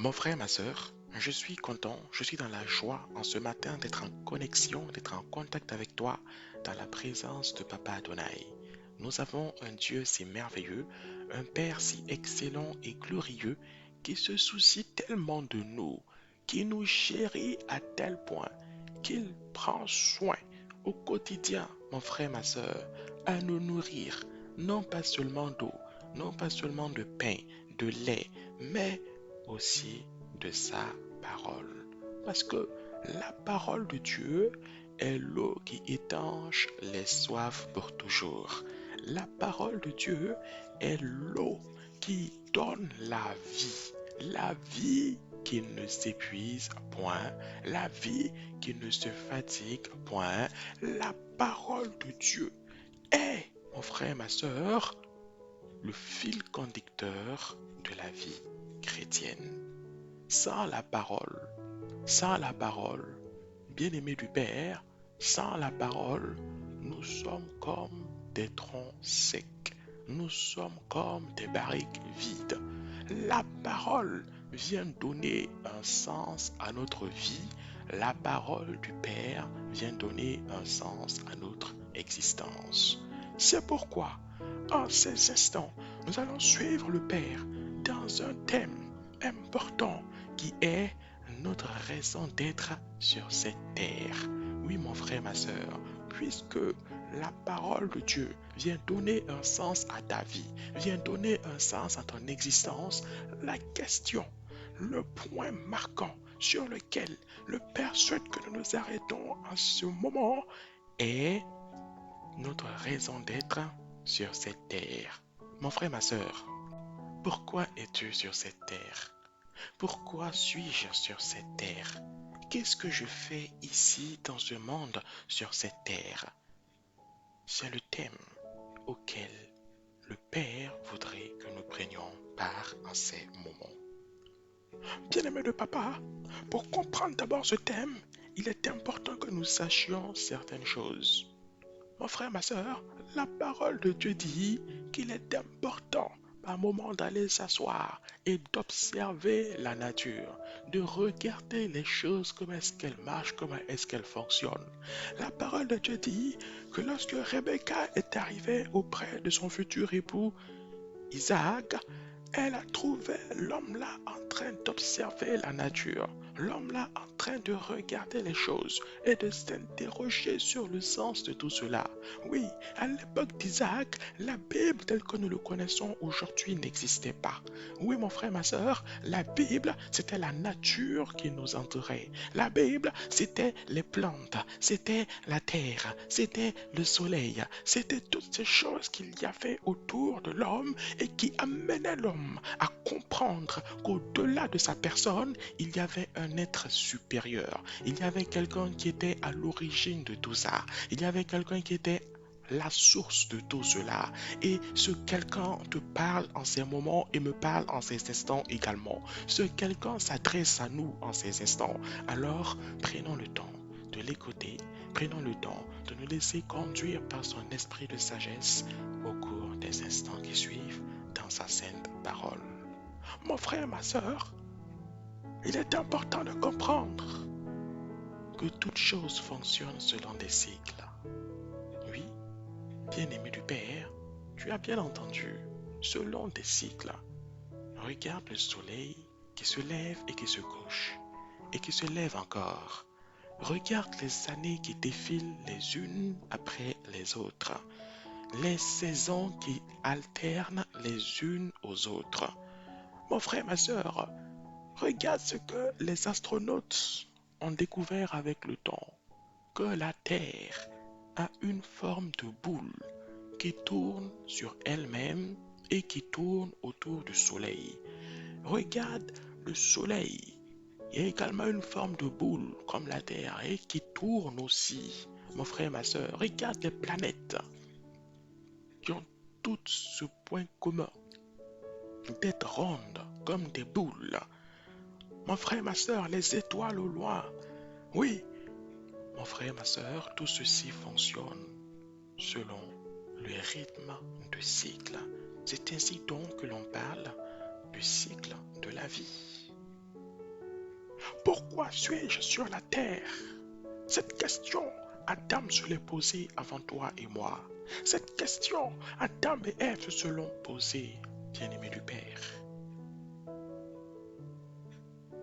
Mon frère, ma sœur, je suis content, je suis dans la joie en ce matin d'être en connexion, d'être en contact avec toi dans la présence de Papa Adonai. Nous avons un Dieu si merveilleux, un Père si excellent et glorieux qui se soucie tellement de nous, qui nous chérit à tel point qu'il prend soin au quotidien, mon frère, ma sœur, à nous nourrir, non pas seulement d'eau, non pas seulement de pain, de lait, mais aussi de sa parole. Parce que la parole de Dieu est l'eau qui étanche les soifs pour toujours. La parole de Dieu est l'eau qui donne la vie qui ne s'épuise point, la vie qui ne se fatigue point. La parole de Dieu est, mon frère, ma sœur, le fil conducteur de la vie chrétienne. Sans sans la parole, bien-aimé du Père, sans la parole, nous sommes comme des troncs secs, nous sommes comme des barriques vides. La parole vient donner un sens à notre vie, la parole du Père vient donner un sens à notre existence. C'est pourquoi, en ces instants, nous allons suivre le Père dans un thème important qui est notre raison d'être sur cette terre. Oui, mon frère, ma sœur, puisque la parole de Dieu vient donner un sens à ta vie, vient donner un sens à ton existence, la question, le point marquant sur lequel le Père souhaite que nous nous arrêtons en ce moment est notre raison d'être sur cette terre. Mon frère, ma sœur, pourquoi es-tu sur cette terre? Pourquoi suis-je sur cette terre? Qu'est-ce que je fais ici dans ce monde sur cette terre? C'est le thème auquel le Père voudrait que nous prenions part en ces moments. Bien-aimé de papa, pour comprendre d'abord ce thème, il est important que nous sachions certaines choses. Mon frère, ma soeur, la parole de Dieu dit qu'il est important par moment d'aller s'asseoir et d'observer la nature, de regarder les choses, comment est-ce qu'elles marchent, comment est-ce qu'elles fonctionnent. La parole de Dieu dit que lorsque Rebecca est arrivée auprès de son futur époux, Isaac, elle a trouvé l'homme là en train d'observer la nature, l'homme là en train de regarder les choses et de s'interroger sur le sens de tout cela. Oui, à l'époque d'Isaac, la Bible telle que nous le connaissons aujourd'hui n'existait pas. Oui, mon frère, ma soeur, la Bible, c'était la nature qui nous entourait. La Bible, c'était les plantes, c'était la terre, c'était le soleil, c'était toutes ces choses qu'il y avait autour de l'homme et qui amenait l'homme à comprendre qu'au-delà de sa personne, il y avait un être supérieur. Il y avait quelqu'un qui était à l'origine de tout ça. Il y avait quelqu'un qui était la source de tout cela. Et ce quelqu'un te parle en ces moments et me parle en ces instants également. Ce quelqu'un s'adresse à nous en ces instants. Alors, prenons le temps de l'écouter. Prenons le temps de nous laisser conduire par son esprit de sagesse au cours des instants qui suivent dans sa sainte parole. Mon frère, ma soeur, il est important de comprendre que toute chose fonctionne selon des cycles. Oui, bien-aimé du Père, tu as bien entendu, selon des cycles. Regarde le soleil qui se lève et qui se couche, et qui se lève encore. Regarde les années qui défilent les unes après les autres, les saisons qui alternent les unes aux autres. Mon frère, ma soeur, regarde ce que les astronautes ont découvert avec le temps, que la Terre a une forme de boule qui tourne sur elle-même et qui tourne autour du Soleil. Regarde le Soleil, il y a également une forme de boule comme la Terre et qui tourne aussi. Mon frère, ma soeur, regarde les planètes qui ont toutes ce point commun d'être rondes comme des boules. Mon frère, ma soeur, les étoiles au loin. Oui, mon frère, ma soeur, tout ceci fonctionne selon le rythme du cycle. C'est ainsi donc que l'on parle du cycle de la vie. Pourquoi suis-je sur la terre? Cette question, Adam se l'est posée avant toi et moi. Cette question, Adam et Ève se l'ont posée, bien-aimé du Père.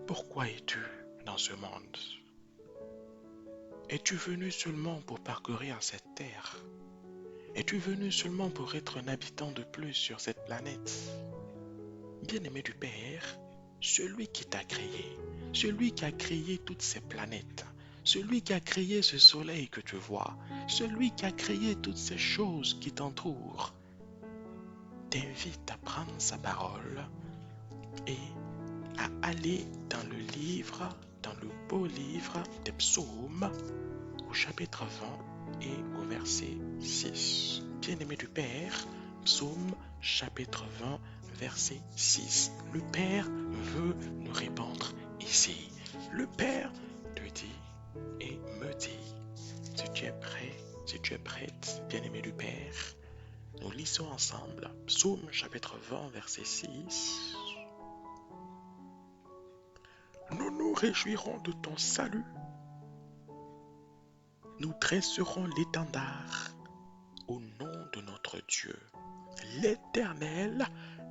Pourquoi es-tu dans ce monde? Es-tu venu seulement pour parcourir cette terre? Es-tu venu seulement pour être un habitant de plus sur cette planète? Bien-aimé du Père, celui qui t'a créé, celui qui a créé toutes ces planètes, celui qui a créé ce soleil que tu vois, celui qui a créé toutes ces choses qui t'entourent, t'invite à prendre sa parole et à aller dans le livre, dans le beau livre des psaumes, au chapitre 20 et au verset 6. Bien-aimé du Père, psaume chapitre 20, verset 6. Le Père veut nous répondre ici. Le Père te dit et me dit, si tu es prêt, si tu es prête, bien-aimé du Père, nous lisons ensemble psaume chapitre 20, verset 6. Nous nous réjouirons de ton salut. Nous dresserons l'étendard au nom de notre Dieu. L'Éternel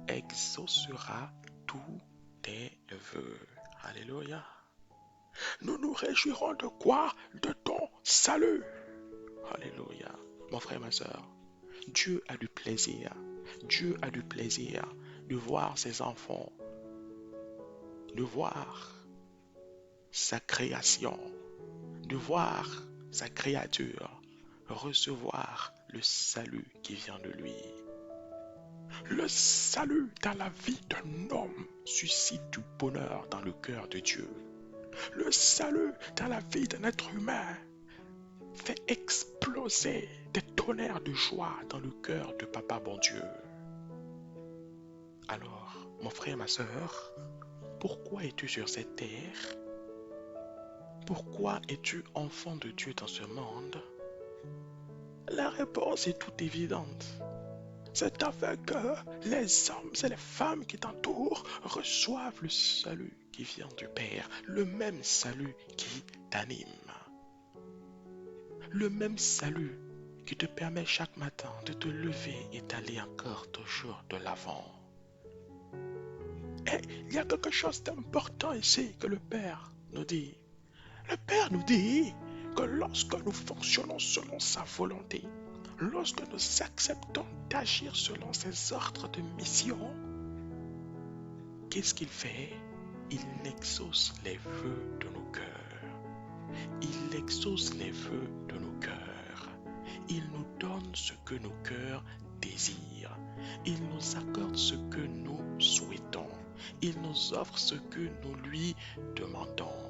exaucera tous tes vœux. Alléluia. Nous nous réjouirons de quoi? De ton salut. Alléluia. Mon frère, ma soeur, Dieu a du plaisir. Dieu a du plaisir de voir ses enfants, de voir sa création, de voir sa créature recevoir le salut qui vient de lui. Le salut dans la vie d'un homme suscite du bonheur dans le cœur de Dieu. Le salut dans la vie d'un être humain fait exploser des tonnerres de joie dans le cœur de Papa bon Dieu. Alors, mon frère, ma soeur, pourquoi es-tu sur cette terre? Pourquoi es-tu enfant de Dieu dans ce monde? La réponse est toute évidente. C'est afin que les hommes et les femmes qui t'entourent reçoivent le salut qui vient du Père, le même salut qui t'anime, le même salut qui te permet chaque matin de te lever et d'aller encore toujours de l'avant. Et il y a quelque chose d'important ici que le Père nous dit. Le Père nous dit que lorsque nous fonctionnons selon sa volonté, lorsque nous acceptons d'agir selon ses ordres de mission, qu'est-ce qu'il fait? Il exauce les vœux de nos cœurs. Il exauce les vœux de nos cœurs. Il nous donne ce que nos cœurs désirent. Il nous accorde ce que nous souhaitons. Il nous offre ce que nous lui demandons.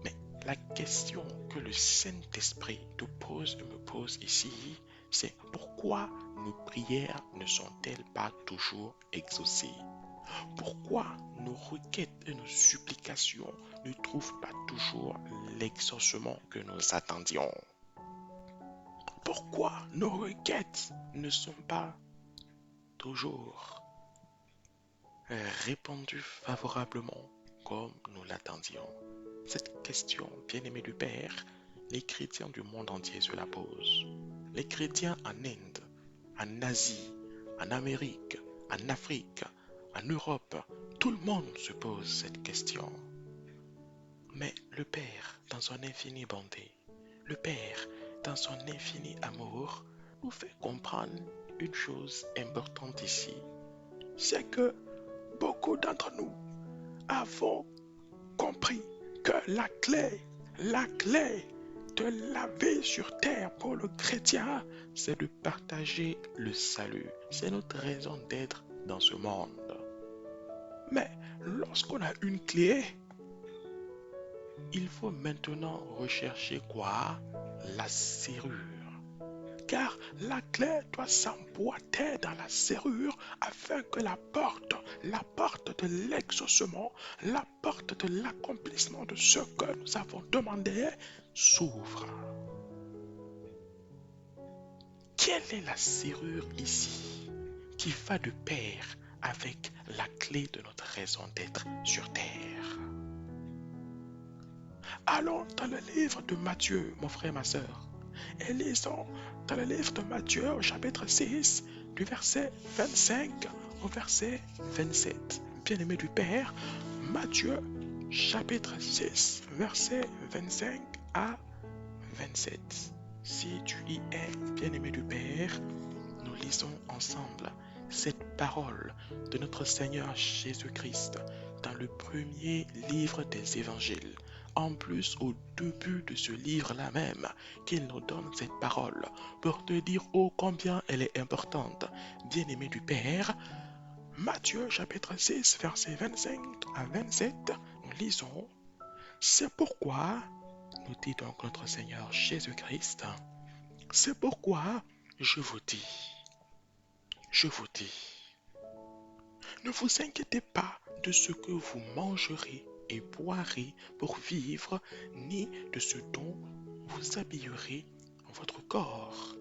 Mais la question que le Saint-Esprit te pose et me pose ici, c'est pourquoi nos prières ne sont-elles pas toujours exaucées? Pourquoi nos requêtes et nos supplications ne trouvent pas toujours l'exaucement que nous attendions? Pourquoi nos requêtes ne sont pas toujours répondues favorablement comme nous l'attendions? Cette question, bien-aimé du Père, les chrétiens du monde entier se la posent. Les chrétiens en Inde, en Asie, en Amérique, en Afrique, en Europe, tout le monde se pose cette question. Mais le Père, dans son infinie bonté, le Père, dans son infini amour, nous fait comprendre une chose importante ici. C'est que beaucoup d'entre nous avons compris que la clé de la vie sur terre pour le chrétien, c'est de partager le salut. C'est notre raison d'être dans ce monde. Mais lorsqu'on a une clé, il faut maintenant rechercher quoi? La serrure. Car la clé doit s'emboîter dans la serrure afin que la porte de l'exaucement, la porte de l'accomplissement de ce que nous avons demandé s'ouvre. Quelle est la serrure ici qui va de pair avec la clé de notre raison d'être sur terre. Allons dans le livre de Matthieu, mon frère, ma soeur, et lisons dans le livre de Matthieu au chapitre 6, du verset 25 au verset 27. Bien-aimé du Père, Matthieu chapitre 6, verset 25 à 27. Si tu y es, bien-aimé du Père, nous lisons ensemble cette parole de notre Seigneur Jésus-Christ dans le premier livre des évangiles. En plus, au début de ce livre-là même, qu'il nous donne cette parole pour te dire ô combien elle est importante. Bien-aimé du Père, Matthieu chapitre 6, verset 25 à 27, nous lisons: c'est pourquoi, nous dit donc notre Seigneur Jésus-Christ, c'est pourquoi je vous dis, ne vous inquiétez pas de ce que vous mangerez et boirez pour vivre, ni de ce dont vous habillerez votre corps.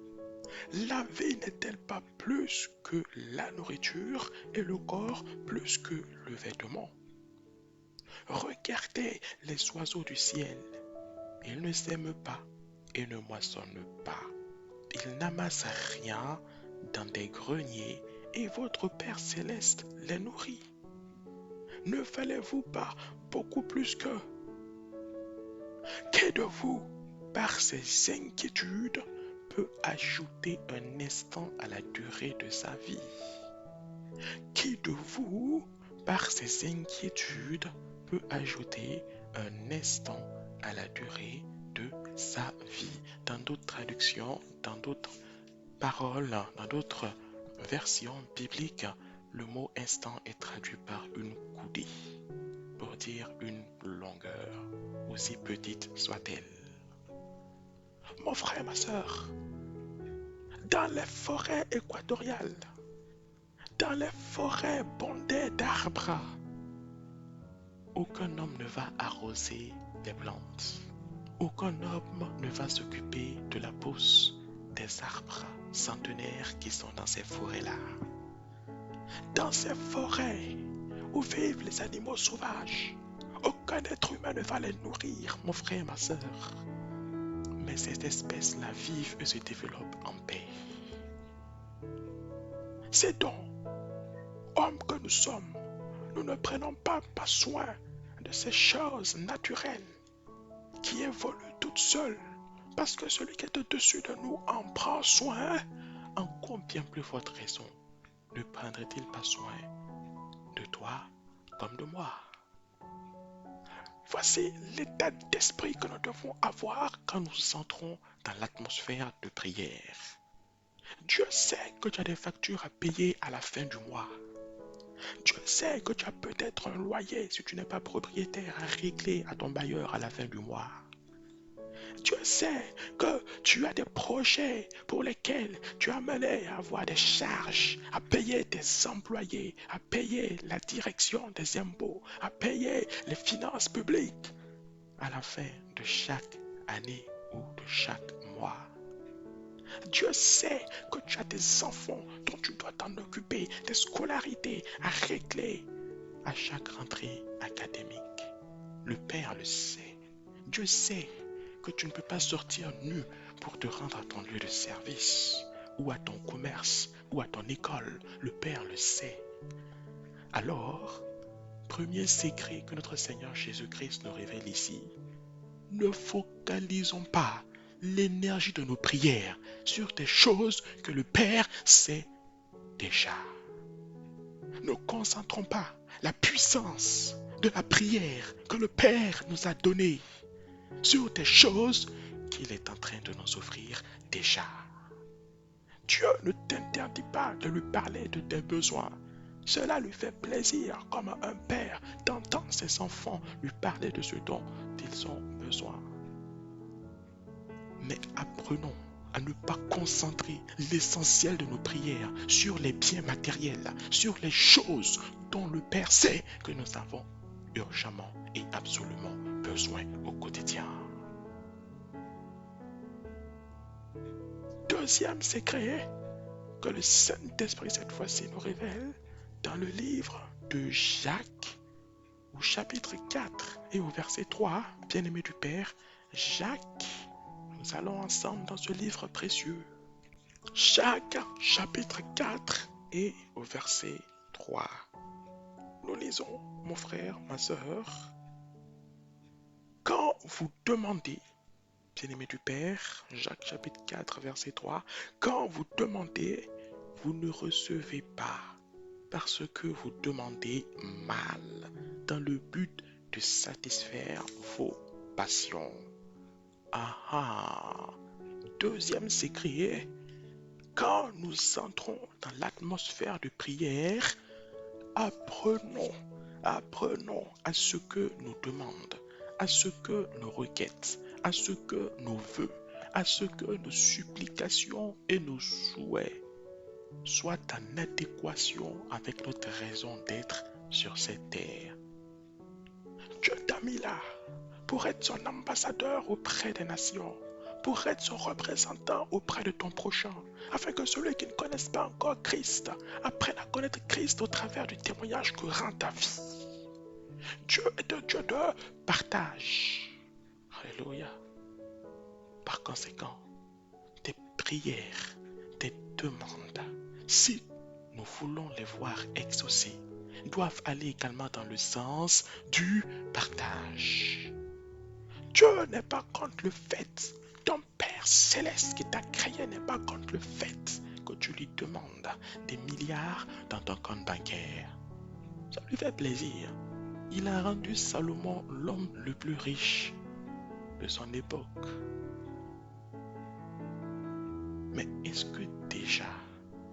La vie n'est-elle pas plus que la nourriture et le corps plus que le vêtement? Regardez les oiseaux du ciel. Ils ne sèment pas et ne moissonnent pas. Ils n'amassent rien dans des greniers et votre Père céleste les nourrit. Ne valez-vous pas beaucoup plus qu'eux? Qui de vous, par ses inquiétudes, peut ajouter un instant à la durée de sa vie? Qui de vous, par ses inquiétudes, peut ajouter un instant à la durée de sa vie? Dans d'autres traductions, dans d'autres paroles, dans d'autres versions bibliques, le mot instant est traduit par une coudée, pour dire une longueur, aussi petite soit-elle. Mon frère, ma soeur, dans les forêts équatoriales, dans les forêts bondées d'arbres, aucun homme ne va arroser les plantes. Aucun homme ne va s'occuper de la pousse des arbres centenaires qui sont dans ces forêts-là. Dans ces forêts où vivent les animaux sauvages, aucun être humain ne va les nourrir, mon frère, ma soeur. Mais ces espèces-là vivent et se développent en paix. C'est donc, hommes que nous sommes, nous ne prenons pas soin de ces choses naturelles qui évoluent toutes seules, parce que celui qui est au-dessus de nous en prend soin. En combien plus forte raison ne prendrait-il pas soin de toi comme de moi? Voici l'état d'esprit que nous devons avoir quand nous entrons dans l'atmosphère de prière. Dieu sait que tu as des factures à payer à la fin du mois. Dieu sait que tu as peut-être un loyer si tu n'es pas propriétaire à régler à ton bailleur à la fin du mois. Dieu sait que tu as des projets pour lesquels tu as amené à avoir des charges, à payer tes employés, à payer la direction des impôts, à payer les finances publiques à la fin de chaque année ou de chaque mois. Dieu sait que tu as des enfants dont tu dois t'en occuper, des scolarités à régler à chaque rentrée académique. Le Père le sait. Dieu sait que tu ne peux pas sortir nu pour te rendre à ton lieu de service, ou à ton commerce, ou à ton école. Le Père le sait. Alors, premier secret que notre Seigneur Jésus-Christ nous révèle ici, ne focalisons pas l'énergie de nos prières sur des choses que le Père sait déjà. Ne concentrons pas la puissance de la prière que le Père nous a donnée sur des choses qu'il est en train de nous offrir déjà. Dieu ne t'interdit pas de lui parler de tes besoins. Cela lui fait plaisir, comme un père, d'entendre ses enfants lui parler de ce dont ils ont besoin. Mais apprenons à ne pas concentrer l'essentiel de nos prières sur les biens matériels, sur les choses dont le Père sait que nous avons urgemment et absolument besoin au quotidien. Deuxième secret que le Saint-Esprit cette fois-ci nous révèle, dans le livre de Jacques, au chapitre 4 et au verset 3, bien-aimé du Père, Jacques, nous allons ensemble dans ce livre précieux. Jacques, chapitre 4 et au verset 3. Nous lisons, mon frère, ma sœur, quand vous demandez, bien-aimé du Père, Jacques chapitre 4, verset 3, quand vous demandez, vous ne recevez pas, parce que vous demandez mal, dans le but de satisfaire vos passions. Ah ah! Deuxième secret, quand nous entrons dans l'atmosphère de prière, apprenons à ce que nous demandent, à ce que nos requêtes, à ce que nos vœux, à ce que nos supplications et nos souhaits soient en adéquation avec notre raison d'être sur cette terre. Dieu t'a mis là pour être son ambassadeur auprès des nations, pour être son représentant auprès de ton prochain, afin que celui qui ne connaisse pas encore Christ apprenne à connaître Christ au travers du témoignage que rend ta vie. Dieu est un Dieu de partage. Alléluia. Par conséquent, tes prières, tes demandes, si nous voulons les voir exaucées, doivent aller également dans le sens du partage. Dieu n'est pas contre le fait, ton Père céleste qui t'a créé n'est pas contre le fait que tu lui demandes des milliards dans ton compte bancaire. Ça lui fait plaisir. Il a rendu Salomon l'homme le plus riche de son époque. Mais est-ce que déjà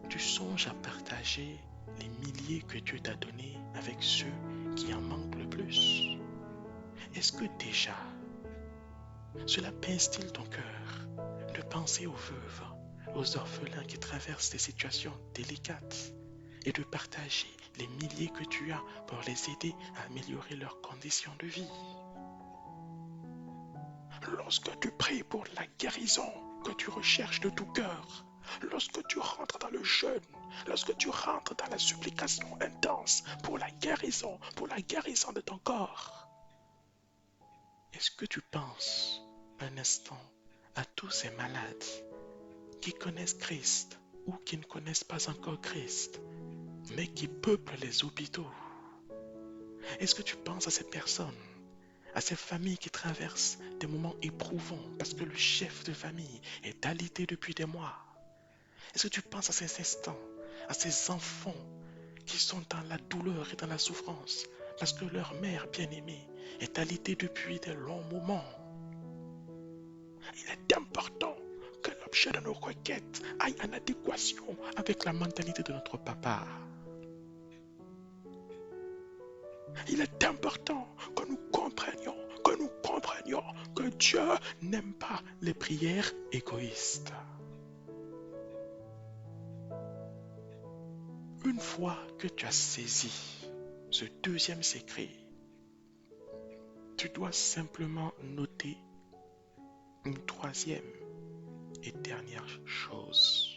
tu songes à partager les milliers que Dieu t'a donnés avec ceux qui en manquent le plus? Est-ce que déjà cela pince-t-il ton cœur de penser aux veuves, aux orphelins qui traversent des situations délicates et de partager les milliers que tu as pour les aider à améliorer leurs conditions de vie? Lorsque tu pries pour la guérison que tu recherches de tout cœur, lorsque tu rentres dans le jeûne, lorsque tu rentres dans la supplication intense pour la guérison de ton corps, est-ce que tu penses un instant à tous ces malades qui connaissent Christ ou qui ne connaissent pas encore Christ, mais qui peuplent les hôpitaux? Est-ce que tu penses à ces personnes, à ces familles qui traversent des moments éprouvants parce que le chef de famille est alité depuis des mois? Est-ce que tu penses à ces instants, à ces enfants qui sont dans la douleur et dans la souffrance parce que leur mère bien-aimée est alitée depuis de longs moments? Il est important que l'objet de nos requêtes aille en adéquation avec la mentalité de notre papa. Il est important que nous comprenions que Dieu n'aime pas les prières égoïstes. Une fois que tu as saisi ce deuxième secret, tu dois simplement noter une troisième et dernière chose.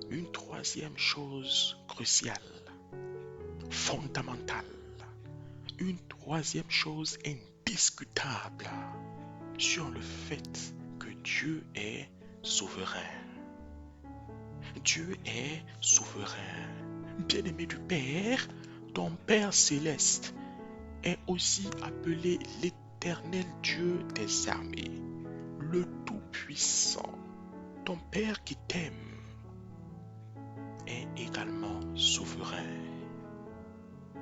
Une troisième chose cruciale, fondamentale. Une troisième chose indiscutable sur le fait que Dieu est souverain. Dieu est souverain. Bien-aimé du Père, ton Père céleste est aussi appelé l'Éternel Dieu des armées, le Tout-Puissant. Ton Père qui t'aime est également souverain.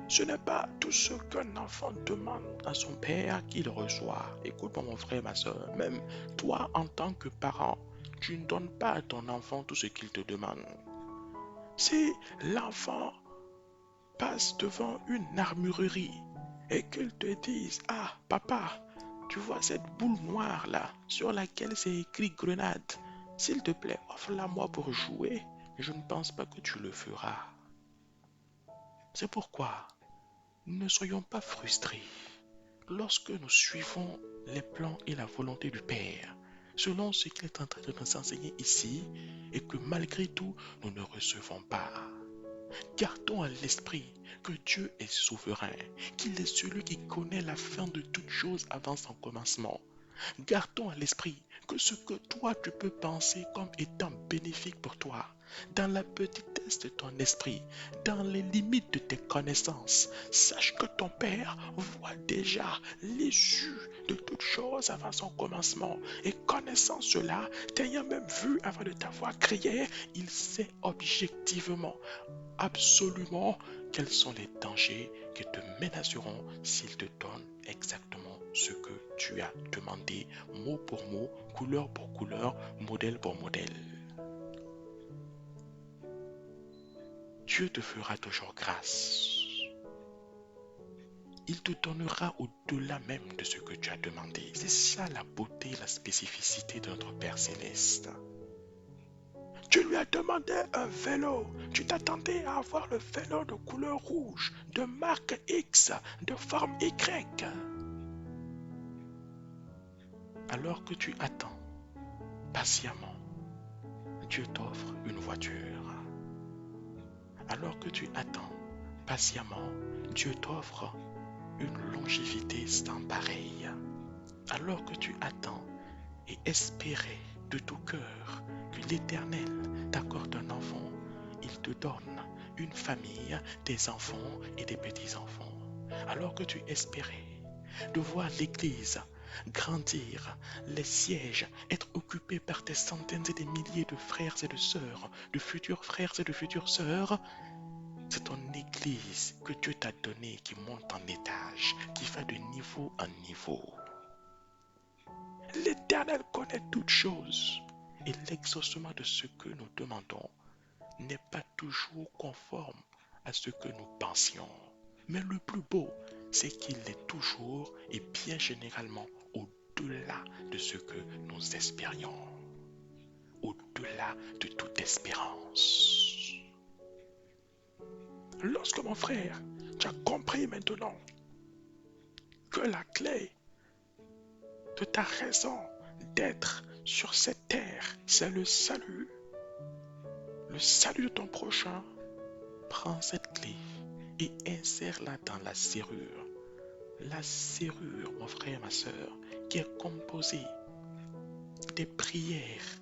Ce n'est pas tout ce qu'un enfant demande à son père qu'il reçoit. Écoute-moi mon frère, ma soeur, même toi en tant que parent, tu ne donnes pas à ton enfant tout ce qu'il te demande. Si l'enfant passe devant une armurerie et qu'il te dise: ah papa, tu vois cette boule noire là sur laquelle c'est écrit grenade, s'il te plaît offre-la moi pour jouer, je ne pense pas que tu le feras. C'est pourquoi ne soyons pas frustrés lorsque nous suivons les plans et la volonté du Père, selon ce qu'il est en train de nous enseigner ici, et que malgré tout, nous ne recevons pas. Gardons à l'esprit que Dieu est souverain, qu'il est celui qui connaît la fin de toute chose avant son commencement. Gardons à l'esprit que ce que toi tu peux penser comme étant bénéfique pour toi, dans la petitesse de ton esprit, dans les limites de tes connaissances, sache que ton Père voit déjà l'issue de toute chose avant son commencement. Et connaissant cela, t'ayant même vu avant de t'avoir créé, il sait objectivement, absolument, quels sont les dangers qui te menaceront s'il te donne exactement ce que tu as demandé, mot pour mot, couleur pour couleur, modèle pour modèle. Dieu te fera toujours grâce. Il te donnera au-delà même de ce que tu as demandé. C'est ça la beauté, la spécificité de notre Père Céleste. Tu lui as demandé un vélo. Tu t'attendais à avoir le vélo de couleur rouge, de marque X, de forme Y. Alors que tu attends patiemment, Dieu t'offre une voiture. Alors que tu attends patiemment, Dieu t'offre une longévité sans pareille. Alors que tu attends et espérais de tout cœur que l'Éternel t'accorde un enfant, il te donne une famille, des enfants et des petits-enfants. Alors que tu espérais de voir l'Église grandir, les sièges être occupés par des centaines et des milliers de frères et de sœurs, de futurs frères et de futures sœurs, c'est ton Église que Dieu t'a donnée qui monte en étage, qui va de niveau en niveau. L'Éternel connaît toutes choses et l'exaucement de ce que nous demandons n'est pas toujours conforme à ce que nous pensions. Mais le plus beau, c'est qu'il est toujours et bien généralement au-delà de ce que nous espérions, au-delà de toute espérance. Lorsque mon frère, tu as compris maintenant que la clé de ta raison d'être sur cette terre, c'est le salut de ton prochain, prends cette clé et insère-la dans la serrure. La serrure, mon frère, ma soeur, qui est composée des prières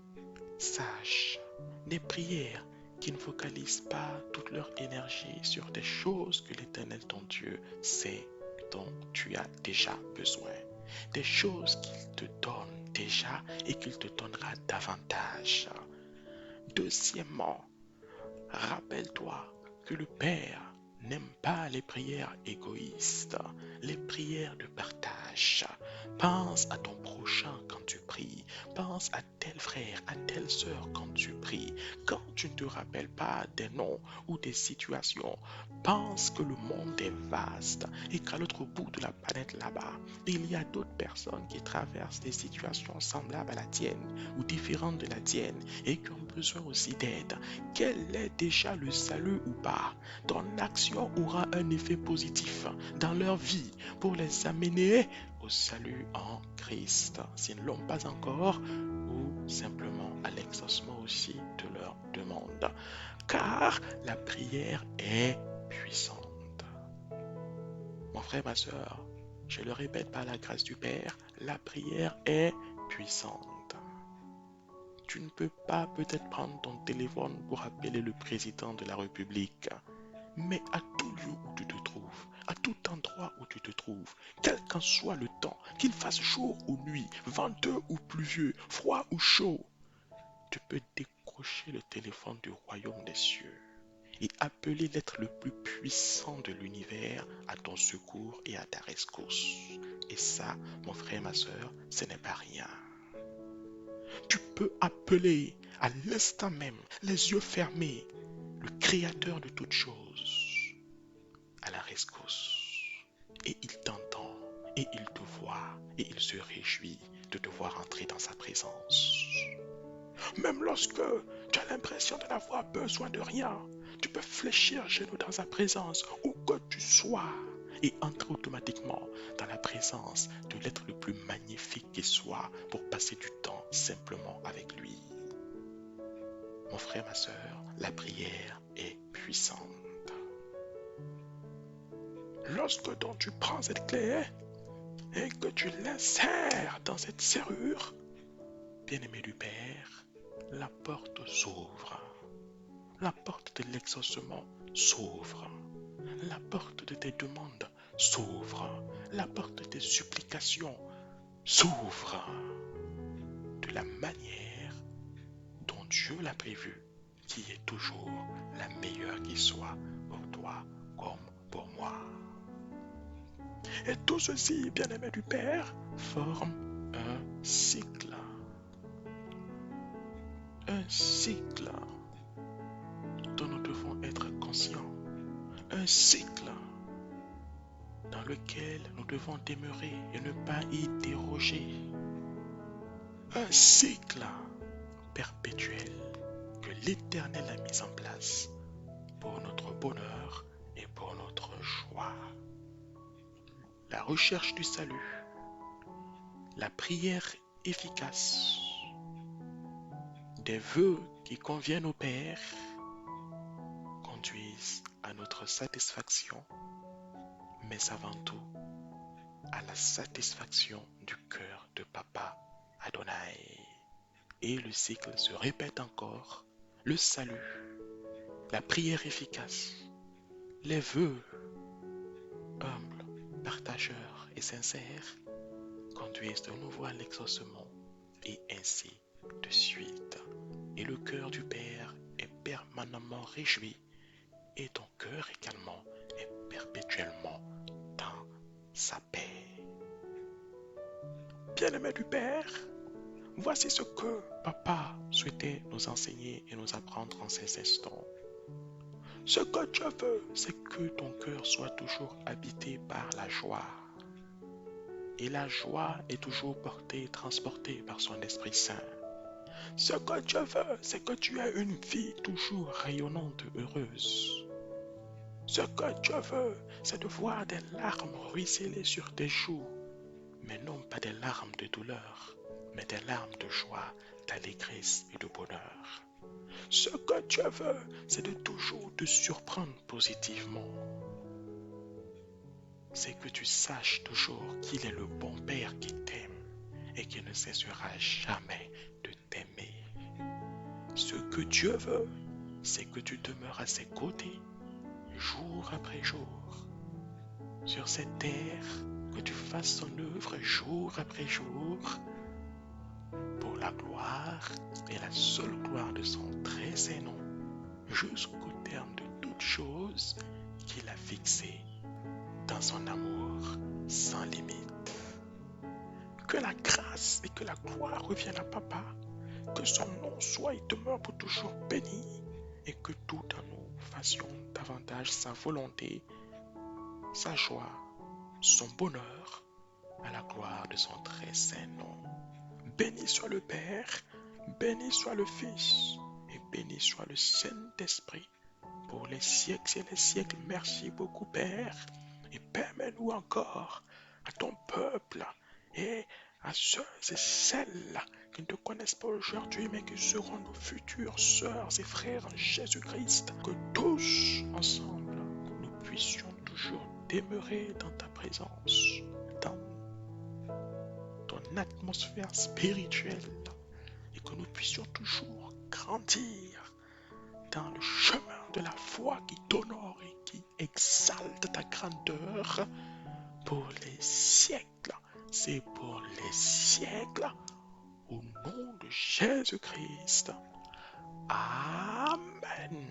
sages, des prières qui ne focalisent pas toute leur énergie sur des choses que l'Éternel ton Dieu sait dont tu as déjà besoin. Des choses qu'il te donne déjà et qu'il te donnera davantage. Deuxièmement, rappelle-toi que le Père n'aime pas les prières égoïstes, les prières de partage. Pense à ton prochain quand tu pries. Pense à tel frère, à telle sœur quand tu pries. Quand tu ne te rappelles pas des noms ou des situations, pense que le monde est vaste et qu'à l'autre bout de la planète là-bas, il y a d'autres personnes qui traversent des situations semblables à la tienne ou différentes de la tienne et qui ont besoin aussi d'aide. Quel est déjà le salut ou pas? Ton action aura un effet positif dans leur vie pour les amener au salut en Christ, s'ils ne l'ont pas encore, ou simplement à l'exaucement aussi de leur demande. Car la prière est puissante. Mon frère, ma soeur, je le répète par la grâce du Père, la prière est puissante. Tu ne peux pas peut-être prendre ton téléphone pour appeler le président de la République, mais à tout lieu où tu te trouves, à tout endroit où tu te trouves, quel qu'en soit le temps, qu'il fasse jour ou nuit, venteux ou pluvieux, froid ou chaud, tu peux décrocher le téléphone du royaume des cieux et appeler l'être le plus puissant de l'univers à ton secours et à ta rescousse. Et ça, mon frère, ma soeur, ce n'est pas rien. Tu peux appeler à l'instant même, les yeux fermés, le Créateur de toutes choses à la rescousse. Et il t'entend, et il te voit, et il se réjouit de te voir entrer dans sa présence. Même lorsque tu as l'impression de n'avoir besoin de rien, tu peux fléchir genoux dans sa présence, où que tu sois, et entrer automatiquement dans la présence de l'être le plus magnifique qui soit pour passer du temps simplement avec lui. Mon frère, ma soeur, la prière est puissante. puissante. Lorsque donc tu prends cette clé et que tu l'insères dans cette serrure, bien-aimé du Père, la porte s'ouvre. La porte de l'exaucement s'ouvre. La porte de tes demandes s'ouvre. La porte de tes supplications s'ouvre. De la manière dont Dieu l'a prévu, qui est toujours la meilleure qui soit pour toi comme pour moi. Et tout ceci, bien-aimé du Père, forme un cycle. Un cycle dont nous devons être conscients. Un cycle dans lequel nous devons demeurer et ne pas y déroger. Un cycle perpétuel que l'Éternel a mis en place pour notre bonheur et pour notre joie. La recherche du salut, la prière efficace, des vœux qui conviennent au Père conduisent à notre satisfaction, mais avant tout à la satisfaction du cœur de Papa Adonai. Et le cycle se répète encore, le salut, la prière efficace, les vœux humbles, partageurs et sincères conduisent de nouveau à l'exaucement et ainsi de suite. Et le cœur du Père est permanemment réjoui et ton cœur également est perpétuellement dans sa paix. Bien-aimé du Père, voici ce que Papa souhaitait nous enseigner et nous apprendre en ces instants. Ce que Dieu veut, c'est que ton cœur soit toujours habité par la joie. Et la joie est toujours portée et transportée par son Esprit Saint. Ce que Dieu veut, c'est que tu aies une vie toujours rayonnante et heureuse. Ce que Dieu veut, c'est de voir des larmes ruisseler sur tes joues, mais non pas des larmes de douleur, mais des larmes de joie, d'allégresse et de bonheur. Ce que Dieu veut, c'est de toujours te surprendre positivement. C'est que tu saches toujours qu'il est le bon Père qui t'aime et qui ne cessera jamais de t'aimer. Ce que Dieu veut, c'est que tu demeures à ses côtés jour après jour. Sur cette terre, que tu fasses son œuvre jour après jour pour la gloire et la seule gloire de son très saint nom, jusqu'au terme de toutes choses qu'il a fixées dans son amour sans limite. Que la grâce et que la gloire reviennent à Papa, que son nom soit et demeure pour toujours béni, et que tout en nous fassions davantage sa volonté, sa joie, son bonheur, à la gloire de son très saint nom. Béni soit le Père, béni soit le Fils, et béni soit le Saint-Esprit, pour les siècles et les siècles. Merci beaucoup, Père, et permets-nous encore à ton peuple et à ceux et celles qui ne te connaissent pas aujourd'hui, mais qui seront nos futures sœurs et frères en Jésus-Christ, que tous ensemble, nous puissions toujours demeurer dans ta présence, dans ton atmosphère spirituelle, et que nous puissions toujours grandir dans le chemin de la foi qui t'honore et qui exalte ta grandeur pour les siècles. C'est pour les siècles, au nom de Jésus-Christ. Amen.